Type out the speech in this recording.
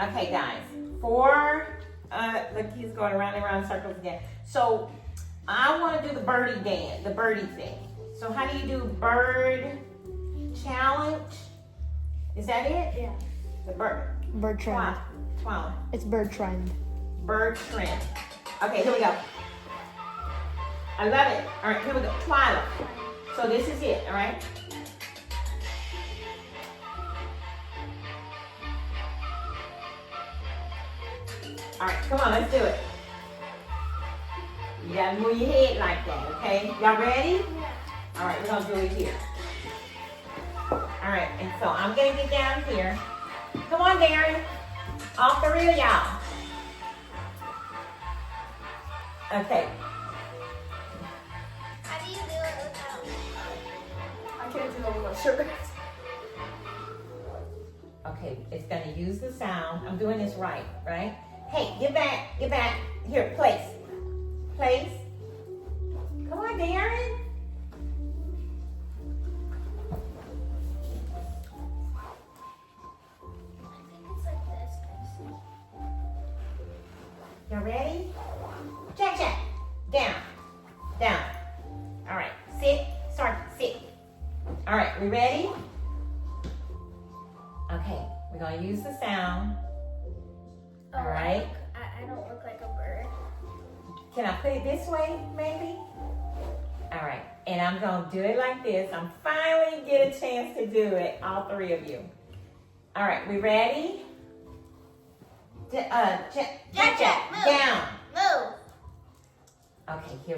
Okay, guys. Look, he's going around and around in circles again. So I want to do the birdie dance, the birdie thing. So how do you do bird challenge? Is that it? Yeah. The bird. Bird trend. Twilight. It's bird trend. Bird trend. Okay, here we go. I love it. All right, here we go. Twilight. So this is it, all right? All right, come on, let's do it. You gotta move your head like that, okay? Y'all ready? Yeah. All right, we're gonna do it here. All right, and so I'm gonna get down here. Come on, Darren. All three of y'all. Okay. How do you do it without? I can't do it without sugar. Okay, it's gonna use the sound. I'm doing this right? Hey, get back. Here, place. Come on, Darren. I think it's like this, guys. Y'all ready? Check. Down. All right, sit. All right, we ready? Okay, we're gonna use the sound. All right. I don't look like a bird. Can I put it this way, maybe? All right, and I'm gonna do it like this. I'm finally get a chance to do it, all three of you. All right, we ready? Check. Move. Down. Move. Okay, here.